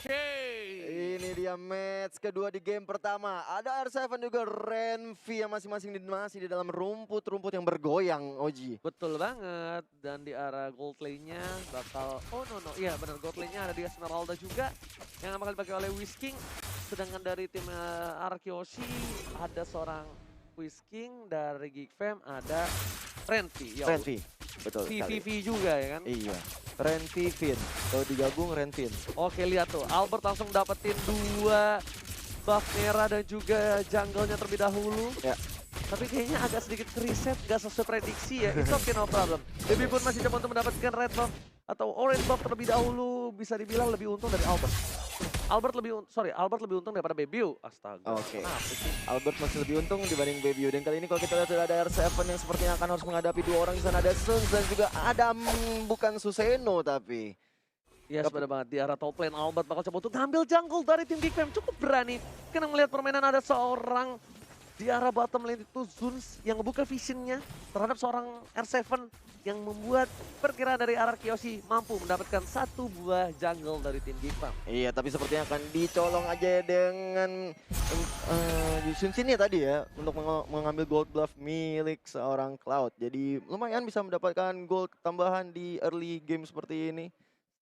Ini dia match kedua di game pertama. Ada R7 juga Renvi yang masing-masing masih di dalam rumput-rumput yang bergoyang, Oji. Betul banget. Dan di arah gold lane-nya bakal... Oh no. Iya benar, gold lane-nya ada di Esmeralda juga. Yang bakal dipakai oleh Whisking. Sedangkan dari tim Arkyoshi ada seorang Whisking. Dari Geekfam ada Renvi. Ya, Renvi, betul sekali. VVV juga ya kan? Iya, Renvi Vin. Kalau digabung Renvin. Oke lihat tuh, Albert langsung dapetin 2 buff merah dan juga jungle-nya terlebih dahulu. Ya. Tapi kayaknya agak sedikit reset, gak sesuai prediksi ya. It's okay, no problem. Baby pun masih coba untuk mendapatkan red buff atau orange buff terlebih dahulu. Bisa dibilang lebih untung dari Albert. Albert lebih untung daripada Bebiu. Astaga. Oke. Albert masih lebih untung dibanding Bebiu. Dan kali ini kalau kita lihat sudah ada R7 yang sepertinya akan harus menghadapi 2 orang di sana. Ada Suns dan juga Adam, bukan Suseno tapi. Yes, benar banget. Di arah top lane, Albert bakal coba untuk ngambil jungle dari tim Geekfam. Cukup berani. Karena melihat permainan ada seorang di arah bottom lane itu Zuns yang ngebuka visionnya terhadap seorang R7 yang membuat perkiraan dari Arkyoshi mampu mendapatkan 1 buah jungle dari tim Geekfam. Iya, tapi sepertinya akan dicolong aja dengan Yusun Shin ya tadi ya untuk mengambil gold buff milik seorang Cloud. Jadi lumayan bisa mendapatkan gold tambahan di early game seperti ini.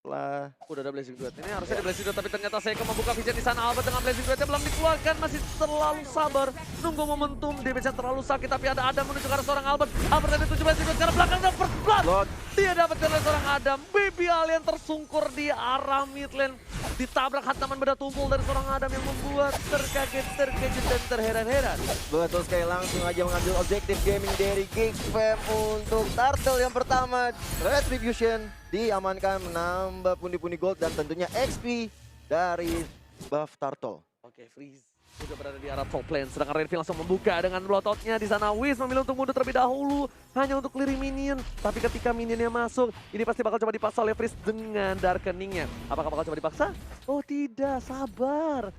Setelah Udah ada Blazing Duet. Ini harusnya ada Blazing Duet, tapi ternyata Seiko membuka vision di sana. Albert dengan Blazing Duetnya belum dikeluarkan, masih terlalu sabar. Nunggu momentum, damage yang terlalu sakit, tapi ada Adam menuju ke arah seorang Albert. Albert ada 7 Blazing Duet, karena belakang ada first blood. Dia dapatkan oleh seorang Adam. Baby Alien tersungkur di arah mid lane. Ditabrak hantaman beda tumpul dari seorang Adam yang membuat terkaget, terkejut, dan terheran-heran. betul sekali, langsung aja mengambil objektif gaming dari Geekfam untuk turtle yang pertama. Retribution diamankan, menambah pundi-pundi gold dan tentunya XP dari buff turtle. Oke, Freeze sudah berada di arah top lane, sedangkan Renvi langsung membuka dengan blotoutnya di sana. Wiz memilih untuk mundur terlebih dahulu hanya untuk clearing minion, tapi ketika minionnya masuk ini pasti bakal coba dipaksa oleh Freeze dengan darkeningnya. Apakah bakal coba dipaksa? Oh tidak, sabar.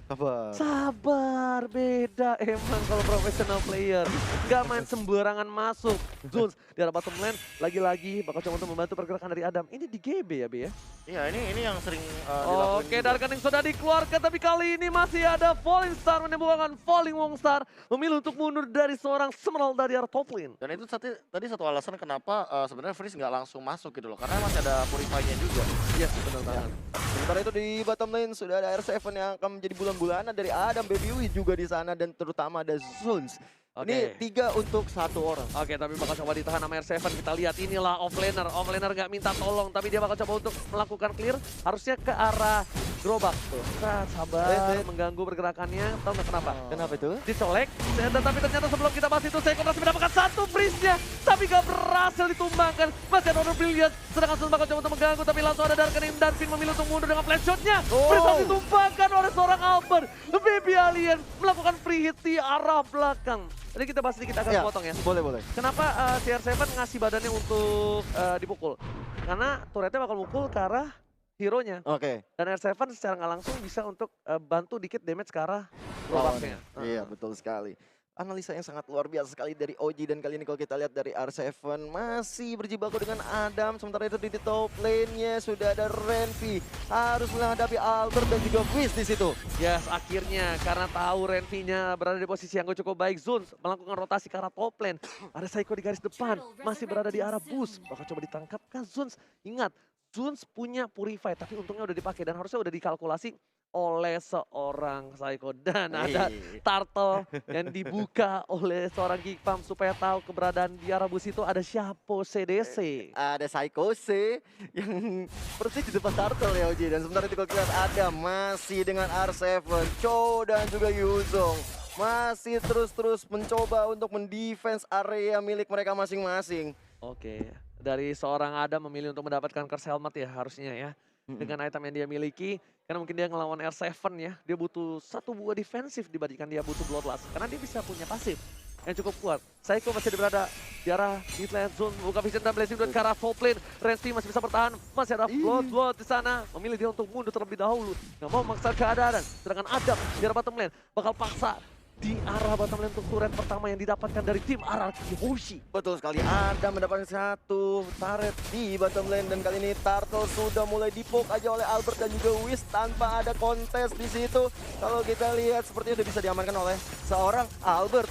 Sabar, beda emang kalau professional player. Gak main sembarangan masuk. Zuns di arah bottom lane lagi-lagi bakal coba untuk membantu pergerakan dari Adam. Ini di GB ya, Be ya? Iya, ini yang sering dilakukan. Oke, Darkening sudah dikeluarkan, tapi kali ini masih ada Falling Star menyembuhkan Falling Wong Star. Memilih untuk mundur dari seorang Semeral dari arah top lane. Dan itu tadi satu alasan kenapa sebenarnya Freeze nggak langsung masuk gitu loh. Karena masih ada Purify-nya juga. Yes, benar banget. Sementara itu di bottom lane sudah ada R7 yang akan menjadi bulan-bulanan dari Adam, Baby juga di sana dan terutama ada Zuns. Ini 3 untuk 1 orang. Oke, tapi bakal coba ditahan sama R7. Kita lihat inilah offlaner. Offlaner nggak minta tolong, tapi dia bakal coba untuk melakukan clear. Harusnya ke arah gerobak tuh. Sabar, mengganggu pergerakannya. Tahu nggak kenapa? Kenapa itu? Dicolek, tapi ternyata sebelum kita bahas itu Seiko masih mendapatkan 1 freeze-nya, tapi gak berhasil ditumbangkan. Masih ada Honor Brilliant, sedangkan Sun bakal coba untuk mengganggu, tapi langsung ada Darkening dan Finn memilih untuk mundur dengan flash shot-nya. Freeze ditumbangkan oleh seorang Albert. Baby Alien melakukan free hit di arah belakang. Tadi kita bahas sedikit agak potong ya. Boleh. Kenapa CR7 ngasih badannya untuk dipukul? Karena turretnya bakal mukul ke arah hero-nya. Oke. Dan R7 secara nggak langsung bisa untuk bantu dikit damage ke arah gerobaknya. Iya, betul sekali. Analisa yang sangat luar biasa sekali dari Oji, dan kali ini kalau kita lihat dari R7 masih berjibaku dengan Adam. Sementara itu di top lane-nya sudah ada Renvi, harus menghadapi Albert dan juga Wiz di situ. Yes, akhirnya karena tahu Renvi-nya berada di posisi yang cukup baik, Zuns melakukan rotasi ke arah top lane. Ada Seiko di garis depan, masih berada di arah boost. Bakal coba ditangkap kan Zuns. Ingat, Zuns punya Purify, tapi untungnya udah dipakai dan harusnya udah dikalkulasi oleh seorang Seiko. Dan ada turtle yang dibuka oleh seorang Geekfam supaya tahu keberadaan di arah bus itu ada Shapo CDC. Ada Psycho C yang persis di depan turtle ya Oji. Dan sementara itu kalau kita lihat ada masih dengan R7, Cho dan juga Yuzong masih terus mencoba untuk mendefense area milik mereka masing-masing. Oke, dari seorang Adam memilih untuk mendapatkan curse helmet ya harusnya ya. Dengan item yang dia miliki, karena mungkin dia ngelawan R7 ya, dia butuh 1 buah defensif dibandingkan dia butuh Bloodlust. Karena dia bisa punya pasif yang cukup kuat. Psycho masih berada di arah mid lane zone, buka vision dan Blazing Duet ke arah top lane. Renzi masih bisa bertahan, masih ada Blood di sana. Memilih dia untuk mundur terlebih dahulu, nggak mau memaksa keadaan. Sedangkan Adam di arah bottom lane bakal paksa di arah bottom lane untuk turret pertama yang didapatkan dari tim RRQ Hoshi. Betul sekali, ada mendapatkan satu turret di bottom lane dan kali ini Turtle sudah mulai dipok aja oleh Albert dan juga Wiz tanpa ada kontes di situ. Kalau kita lihat sepertinya udah bisa diamankan oleh seorang Albert.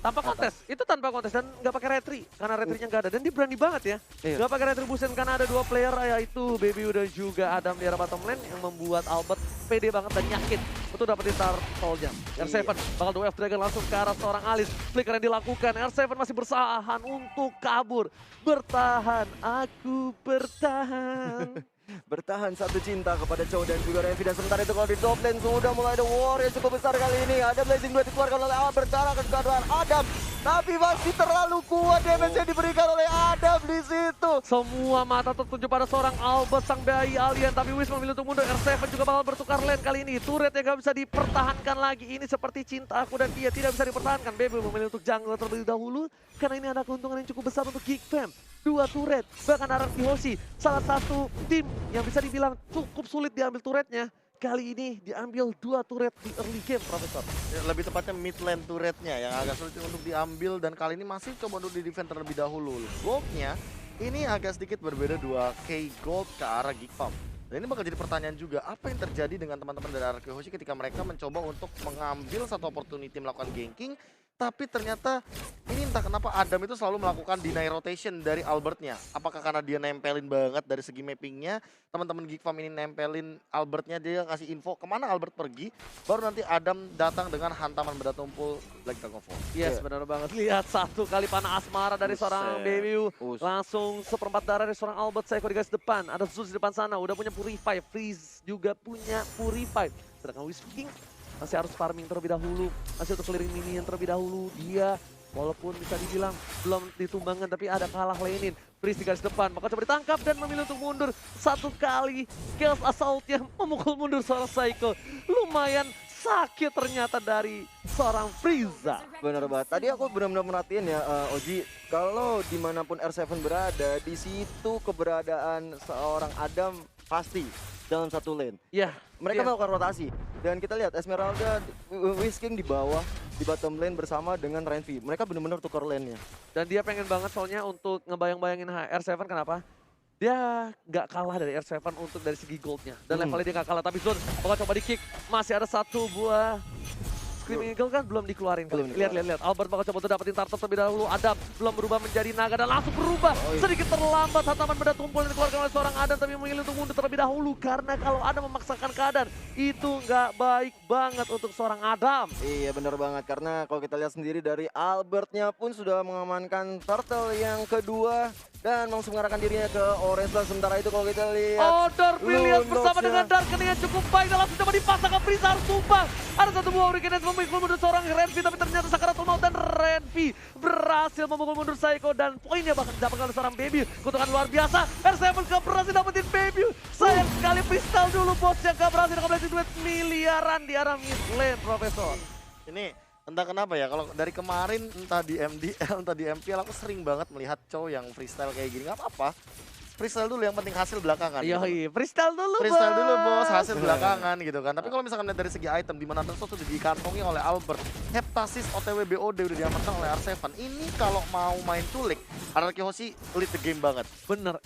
Tanpa kontes, itu tanpa kontes dan nggak pakai retri karena retrinya nggak ada dan dia berani banget ya. Iya. Nggak pakai retribution karena ada dua player yaitu Baby dan juga Adam di arah bottom lane yang membuat Albert pede banget dan yakin untuk dapetin turtle-nya. R7 bakal dua Dragon langsung ke arah seorang Alis. Flicker yang dilakukan, R7 masih bersahan untuk kabur. Bertahan, aku bertahan. Bertahan satu cinta kepada Chow dan juga Revi, dan sementara itu kalau di top lane sudah mulai ada war yang cukup besar kali ini. Ada Blazing Blade dikeluarkan oleh Albert ke arah keadaan Adam, tapi masih terlalu kuat damage yang diberikan oleh Adam di situ. Semua mata tertuju pada seorang Albert sang bayi alien, tapi Wiz memilih untuk mundur. R7 juga bakal bertukar lane kali ini. Turret yang gak bisa dipertahankan lagi. Ini seperti cinta aku dan dia tidak bisa dipertahankan. Baby memilih untuk jungle terlebih dahulu karena ini ada keuntungan yang cukup besar untuk Geek Fam. Dua turret, bahkan RRQ Hoshi, salah satu tim yang bisa dibilang cukup sulit diambil turretnya. Kali ini diambil dua turret di early game, Profesor. Ya, lebih tepatnya mid lane turretnya yang agak sulit untuk diambil dan kali ini masih coba untuk di defend terlebih dahulu. Goldnya ini agak sedikit berbeda 2k gold ke arah Geek Farm. Dan ini bakal jadi pertanyaan juga, apa yang terjadi dengan teman-teman dari RRQ Hoshi ketika mereka mencoba untuk mengambil satu opportunity melakukan ganking, tapi ternyata ini entah kenapa Adam itu selalu melakukan deny rotation dari Albertnya. Apakah karena dia nempelin banget dari segi mappingnya, teman-teman Geek Farm ini nempelin Albertnya, dia ngasih info kemana Albert pergi, baru nanti Adam datang dengan hantaman benda tumpul Black Dragon Fall. Yes, benar banget. Lihat satu kali panah asmara dari seorang Baby. Langsung seperempat darah dari seorang Albert. Saya di garis depan. Ada Zeus di depan sana. Udah punya Purify. Freeze juga punya Purify. Sedangkan Wiz King masih harus farming terlebih dahulu. Masih untuk clearing minion terlebih dahulu. Dia walaupun bisa dibilang belum ditumbangkan tapi ada kalah lainin. Freeze di garis depan. Maka coba ditangkap dan memilih untuk mundur. Satu kali Chaos Assault-nya memukul mundur seorang Psycho. Lumayan sakit ternyata dari seorang Frieza. Benar banget. Tadi aku benar-benar merhatiin ya, Oji, kalau dimanapun R7 berada, di situ keberadaan seorang Adam pasti dalam satu lane. Ya, Mereka melakukan rotasi dan kita lihat Esmeralda, Wiz King di bawah di bottom lane bersama dengan Renvi. Mereka benar-benar tukar lane-nya. dan dia pengen banget soalnya untuk ngebayang-bayangin R7 kenapa? Dia nggak kalah dari R7 untuk dari segi goldnya. Dan levelnya dia nggak kalah, tapi Zone bakal coba di kick. Masih ada satu buah Screaming Eagle kan belum dikeluarin. Lihat. Albert bakal coba untuk dapetin Turtle terlebih dahulu. Adam belum berubah menjadi naga dan langsung berubah. Sedikit terlambat, hantaman benda tumpul yang dikeluarkan oleh seorang Adam, tapi memilih untuk mundur terlebih dahulu. Karena kalau Adam memaksakan keadaan, itu nggak baik banget untuk seorang Adam. Iya benar banget, karena kalau kita lihat sendiri dari Albertnya pun sudah mengamankan Turtle yang kedua dan langsung mengarahkan dirinya ke Orange. Dan sementara itu kalau kita lihat Dark Brilliance bersama Lunoknya. dengan Dark yang cukup baik dan langsung coba dipasangkan Frieza harus tumbang. Ada satu buah Hurricane yang memukul mundur seorang Renvi, tapi ternyata Sakaratul Maut dan Renvi berhasil memukul mundur Psycho dan poinnya bahkan didapatkan oleh seorang Baby. Kutukan luar biasa, R7 gak berhasil dapetin Baby. Sayang sekali Crystal dulu bos yang gak berhasil dapetin duit miliaran di arah mid lane, Profesor. Ini entah kenapa ya, kalau dari kemarin entah di MDL entah di MPL aku sering banget melihat Chow yang freestyle kayak gini. Nggak apa-apa, freestyle dulu, yang penting hasil belakangan gitu. Iya, freestyle dulu Freestyle dulu bos, hasil belakangan gitu kan. Tapi kalau misalkan lihat dari segi item, di mana Turtle sudah dikantongi oleh Albert, Heptasis OTW BOD udah diamankan oleh R7. Ini kalau mau main culik, RRQ Hoshi lead the game banget. Bener,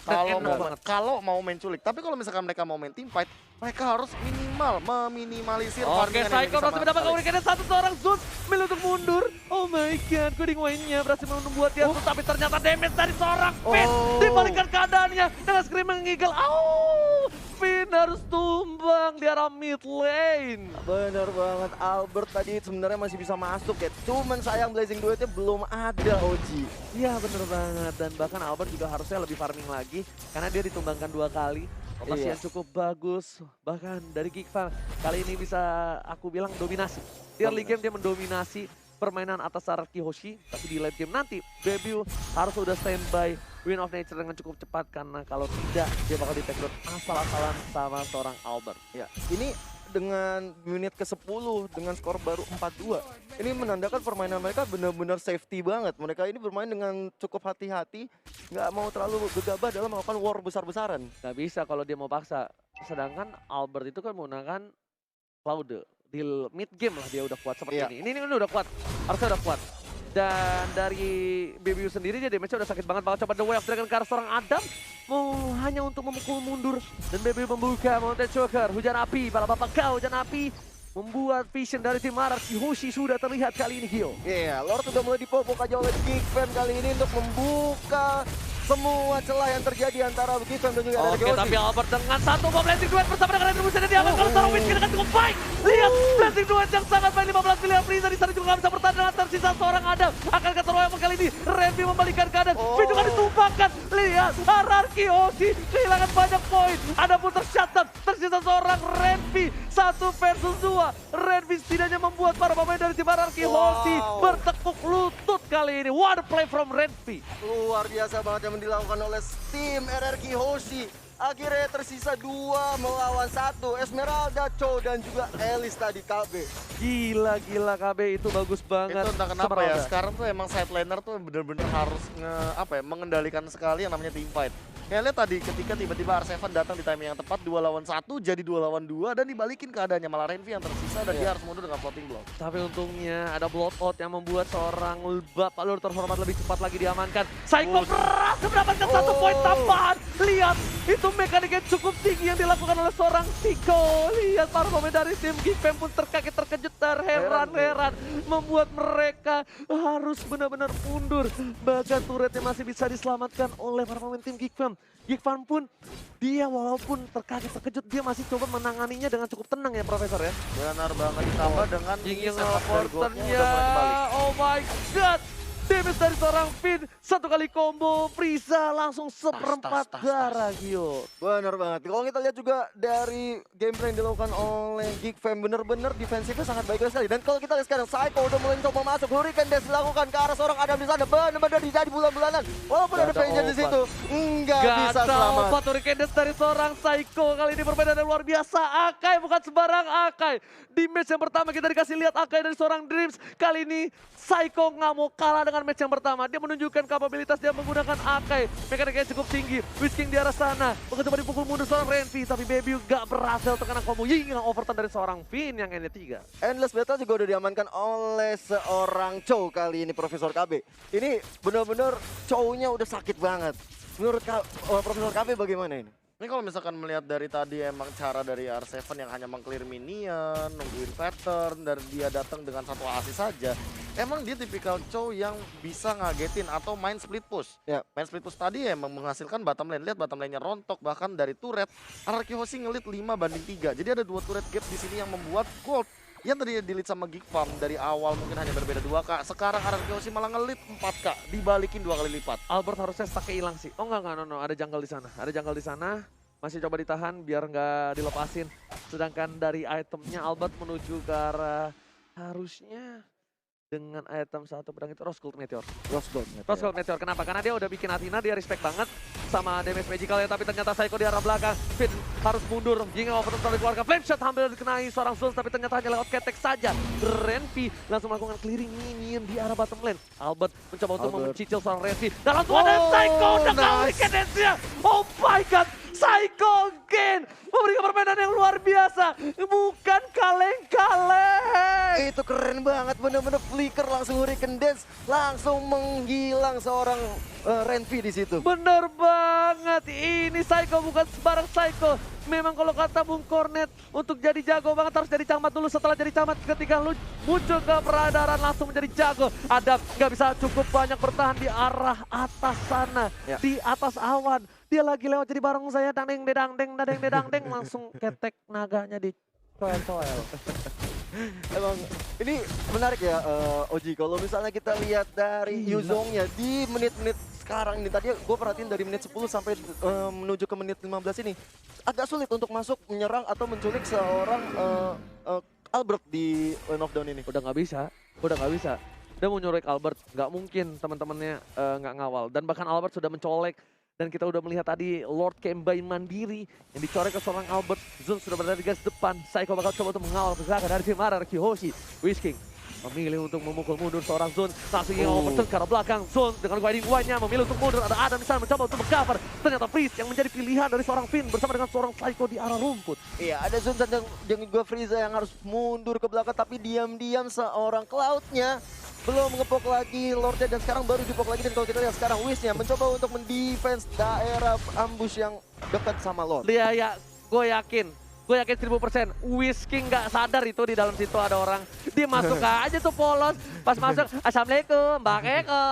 Kalau mau main culik. Tapi kalau misalkan mereka mau main team fight, mereka harus meminimalisir Oke, farmingan yang Psycho dimiliki berhasil sama mendapatkan Alex. Hurricane satu seorang Zeus milih untuk mundur. Oh my god, Coding Wine-nya berhasil membuat dia tuh, tapi ternyata damage dari seorang Finn dibalikan keadaannya dengan Screaming Eagle. Finn harus tumbang di arah mid lane. benar banget, Albert tadi sebenarnya masih bisa masuk ya. Cuman sayang Blazing Duetnya belum ada, Oji. Iya bener banget, dan bahkan Albert juga harusnya lebih farming lagi karena dia ditumbangkan 2 kali. Rotasi yang cukup bagus, bahkan dari Geek Farm kali ini bisa aku bilang dominasi. Di early game dia mendominasi permainan atas RRQ Hoshi, tapi di late game nanti Baby harus udah standby Win of Nature dengan cukup cepat karena kalau tidak dia bakal di take down asal-asalan sama seorang Albert. Ya, ini dengan menit ke-10 dengan skor baru 4-2. Ini menandakan permainan mereka benar-benar safety banget. Mereka ini bermain dengan cukup hati-hati, nggak mau terlalu gegabah dalam melakukan war besar-besaran. Gak bisa kalau dia mau paksa. Sedangkan Albert itu kan menggunakan Cloud. di mid game lah dia udah kuat seperti Iya. ini. Ini udah kuat, harusnya udah kuat. Dan dari BBU sendiri dia damage-nya udah sakit banget. Bakal coba The Way of Dragon ke arah seorang Adam. Mau hanya untuk memukul mundur. Dan BBU membuka Mountain Choker. Hujan api, para bapak kau hujan api. Membuat vision dari tim Araki Hoshi sudah terlihat kali ini, Gio. Iya, Lord sudah mulai dipopok aja oleh Geekfam kali ini untuk membuka semua celah yang terjadi antara Geekfam dan juga Oke, Araki tapi Hoshi. Albert dengan satu bom blessing duet bersama dengan Retribution yang diaman kalau seorang Whisky dengan cukup baik. Lihat blessing duet yang sangat baik, 15 miliar Frieza di sana juga nggak bisa bertahan dengan tersisa seorang Adam. Akan ke Royal kali ini, Renvi membalikan keadaan. Fit juga ditumpahkan. Lihat, Araki Hoshi kehilangan banyak poin. Ada pun tershutdown, tersisa seorang Renvi. 1 versus 2. Renvi setidaknya membuat para pemain dari tim Araki Hoshi bertekuk lutut kali ini. What a play from Renvi. Luar biasa banget yang dilakukan oleh tim RRQ Hoshi. Akhirnya tersisa 2 melawan 1. Esmeralda, Cho, dan juga Elis tadi KB. Gila KB itu bagus banget. Itu entah kenapa ya, Esmeralda. sekarang tuh emang side laner tuh bener-bener harus mengendalikan sekali yang namanya team fight. Kayak lihat tadi ketika tiba-tiba R7 datang di timing yang tepat 2 lawan 1 jadi 2 lawan 2 dan dibalikin keadaannya malah Renvi yang tersisa dan dia harus mundur dengan floating block. Tapi untungnya ada blowout yang membuat seorang Bapak Lord terhormat lebih cepat lagi diamankan. Psycho berhasil mendapatkan 1 poin tambahan. Lihat, itu mekaniknya cukup tinggi yang dilakukan oleh seorang Psycho. Lihat para pemain dari tim Geekfam pun terkaget-terkejut, terheran-heran. Membuat mereka harus benar-benar mundur. Bahkan turretnya masih bisa diselamatkan oleh para pemain tim Geekfam. Geekfam pun dia walaupun terkaget-terkejut dia masih coba menanganinya dengan cukup tenang ya Profesor ya. Benar banget ditambah dengan Yang setup dari goldnya Fortune-nya, udah mulai kembali. oh my god. Damage dari seorang Finn, 1 kali combo, Frieza langsung seperempat tas. darah Gio. Bener banget. Kalau kita lihat juga dari gameplay yang dilakukan oleh Geekfam bener-bener defensifnya sangat baik sekali. Dan kalau kita lihat sekarang Psycho udah mulai coba masuk. Hurricane Dash dilakukan ke arah seorang Adam di sana. Bener-bener jadi bulan-bulanan. Walaupun Gak ada ada Vengeance di obat. situ, nggak bisa Gak selamat. obat Hurricane Dash dari seorang Psycho. Kali ini permainan yang luar biasa. Akai bukan sembarang Akai. Di match yang pertama kita dikasih lihat Akai dari seorang Dreams. Kali ini Psycho nggak mau kalah dengan match yang pertama. Dia menunjukkan kapabilitas dia menggunakan Akai. Mekaniknya cukup tinggi. Whisking di arah sana. Mencoba dipukul mundur seorang Renvi. Tapi Baby gak berhasil terkena combo Ying yang overturn dari seorang Finn yang N3. Endless Battle juga udah diamankan oleh seorang Chow kali ini Profesor KB. Ini bener-bener Chow-nya udah sakit banget. Menurut Profesor KB bagaimana ini? Ini kalau misalkan melihat dari tadi emang cara dari R7 yang hanya meng-clear minion, nungguin pattern, dan dia datang dengan 1 asis saja. Emang dia tipikal Chow yang bisa ngagetin atau main split push. Ya. Main split push tadi emang menghasilkan bottom lane. Lihat bottom lane-nya rontok, bahkan dari turret. Araki Hoshi ngelit 5-3. Jadi ada 2 turret gap di sini yang membuat gold. Yang tadi di-lead sama Geekfam dari awal mungkin hanya berbeda 2K. Sekarang Araki Hoshi malah ngelit 4K. Dibalikin 2 kali lipat. Albert harusnya stuck-nya hilang sih. Oh enggak, no. Ada jungle di sana. Ada jungle di sana. Masih coba ditahan biar nggak dilepasin. Sedangkan dari itemnya Albert menuju ke arah harusnya dengan item 1 pedang itu Rose Gold Meteor. Rose Gold. Rose Gold Meteor, kenapa? Karena dia udah bikin Athena, dia respect banget sama damage magical ya. Tapi ternyata Psycho di arah belakang. Finn harus mundur. Jingga overturn dari keluarga. Flame Shot hampir dikenai seorang Zulz. Tapi ternyata hanya lewat ketek saja. Renvi langsung melakukan clearing minion di arah bottom lane. Albert mencoba untuk mencicil seorang Renvi. Dan langsung ada Psycho. Udah kali cadence-nya. Oh my god. Psycho again. Memberikan permainan yang luar biasa. Bukan kaleng-kaleng. Itu keren banget, bener-bener flicker langsung Hurricane Dance, langsung menghilang seorang Renvi di situ. Bener banget, ini Psycho bukan sembarang Psycho. Memang kalau kata Bung Cornet, untuk jadi jago banget harus jadi camat dulu. Setelah jadi camat, ketika lu muncul ke peredaran langsung menjadi jago. Adam nggak bisa cukup banyak bertahan di arah atas sana, Ya. di atas awan. Dia lagi lewat jadi bareng saya, dadeng dedang langsung ketek naganya di coel-coel. Emang ini menarik ya Oji, kalau misalnya kita lihat dari Yuzongnya di menit-menit sekarang ini. Tadi gue perhatiin dari menit 10 sampai menuju ke menit 15 ini. Agak sulit untuk masuk, menyerang atau menculik seorang Albert di Lane of Dawn ini. Udah nggak bisa. Dia mau nyurik Albert, nggak mungkin teman-temannya nggak ngawal. Dan bahkan Albert sudah mencolek. Dan kita udah melihat tadi Lord Kembain mandiri yang dicorek ke seorang Albert. Zun sudah berada di garis depan. Psycho bakal coba untuk mengawal pergerakan dari tim Araki Hoshi. Whisking memilih untuk memukul mundur seorang Zone. Langsung ingin overturn ke arah belakang. Zone dengan guiding one-nya memilih untuk mundur. Ada Adam di sana mencoba untuk mengcover. Ternyata Freeze yang menjadi pilihan dari seorang Finn bersama dengan seorang Psycho di arah rumput. Iya, ada Zun dan juga Frieza yang harus mundur ke belakang, tapi diam-diam seorang Cloud-nya belum ngepok lagi Lordnya, dan sekarang baru dipok lagi. Dan kalau kita lihat sekarang Wiz-nya mencoba untuk mendefense daerah ambush yang dekat sama Lord. Dia ya, gue yakin 1000% Whisky nggak sadar itu di dalam situ ada orang. Dia masuk aja tuh polos. Pas masuk, Assalamualaikum, Mbak Eko.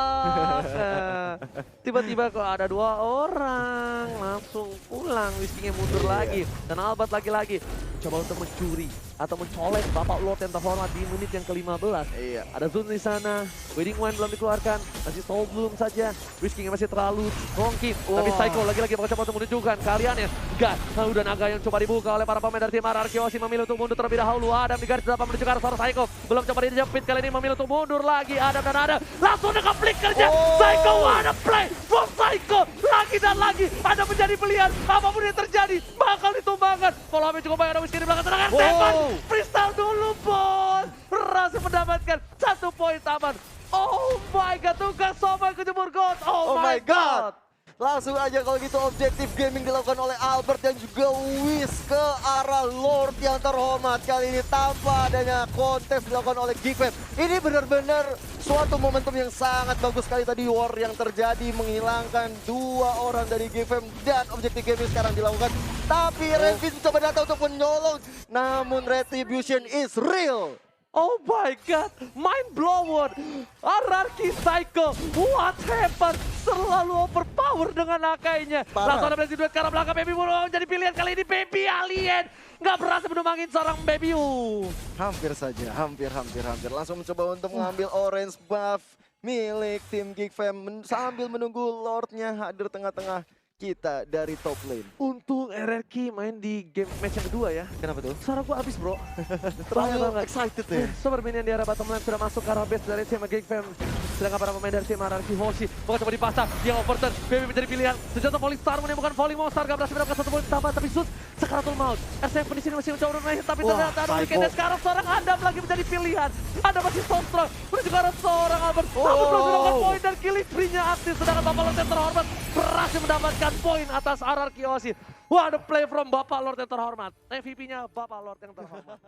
Tiba-tiba kok ada 2 orang. Langsung pulang, Whisky-nya mundur lagi. Dan Albert lagi-lagi coba untuk mencuri atau mencolek Bapak Lord yang terhormat di menit yang ke-15. Iya. Ada Zun di sana, Wedding One belum dikeluarkan, masih Soul belum saja. Whisky masih terlalu rongki, tapi Psycho lagi-lagi bakal coba untuk menunjukkan kalian ya. Enggak, udah naga yang coba dibuka oleh para pemain dari tim RRQ. Osi memilih untuk mundur terlebih dahulu. Adam di garis depan menuju ke arah seorang Psycho. Belum coba dijepit, kali ini memilih untuk mundur lagi. Adam dan Adam langsung dengan flickernya. Psycho, what a play from Psycho. Lagi dan lagi, ada menjadi pilihan. Apapun yang terjadi, bakal ditumbangkan. Follow up cukup banyak, ada Whisky di belakang. Tenang, Stefan. Freestyle dulu, bos. Berhasil mendapatkan 1 poin taman. Oh my god, tugas Soma kejemur God. Oh my god. Langsung aja kalau gitu objektif gaming dilakukan oleh Albert dan juga Wiz ke arah Lord yang terhormat. Kali ini tanpa adanya kontes dilakukan oleh Geekfam. Ini benar-benar suatu momentum yang sangat bagus sekali tadi. War yang terjadi menghilangkan 2 orang dari Geekfam dan objektif gaming sekarang dilakukan. Tapi Renvin coba datang untuk menyolong. Namun retribution is real. Oh my god, mind blown. RRQ Psycho, what happened? Selalu overpower dengan akainya. Langsung ada berhasil duet ke arah belakang. Baby Moon jadi pilihan kali ini. Baby Alien nggak berhasil menumangin seorang Baby U. Hampir saja, hampir. Langsung mencoba untuk mengambil orange buff milik tim Geekfam sambil menunggu Lordnya hadir tengah-tengah kita dari top lane. Untuk RRQ main di game match yang kedua ya. Kenapa tuh? Suara gua habis bro. Terlalu excited ya? Super minion di arah bottom lane sudah masuk ke arah base dari tim Geekfam. Sedangkan para pemain dari tim RRQ Hoshi bakal coba dipasang. Dia overturn, Baby menjadi pilihan. Senjata Falling Star menemukan Falling Monster. Gak berhasil mendapatkan 1 poin tambah. Tapi Zeus Sakaratul Maut. R7 di sini masih mencoba naik. Tapi ternyata ada Weekend. Dan sekarang seorang Adam lagi menjadi pilihan. Ada masih so strong. Menuju ke arah seorang Albert. Namun belum mendapatkan poin dan killing spree-nya aktif. Sedangkan Bapak Lord yang terhormat berhasil mendapatkan poin atas RRQ Hoshi. Wah, ada play from Bapak Lord yang terhormat. MVP-nya Bapak Lord yang terhormat.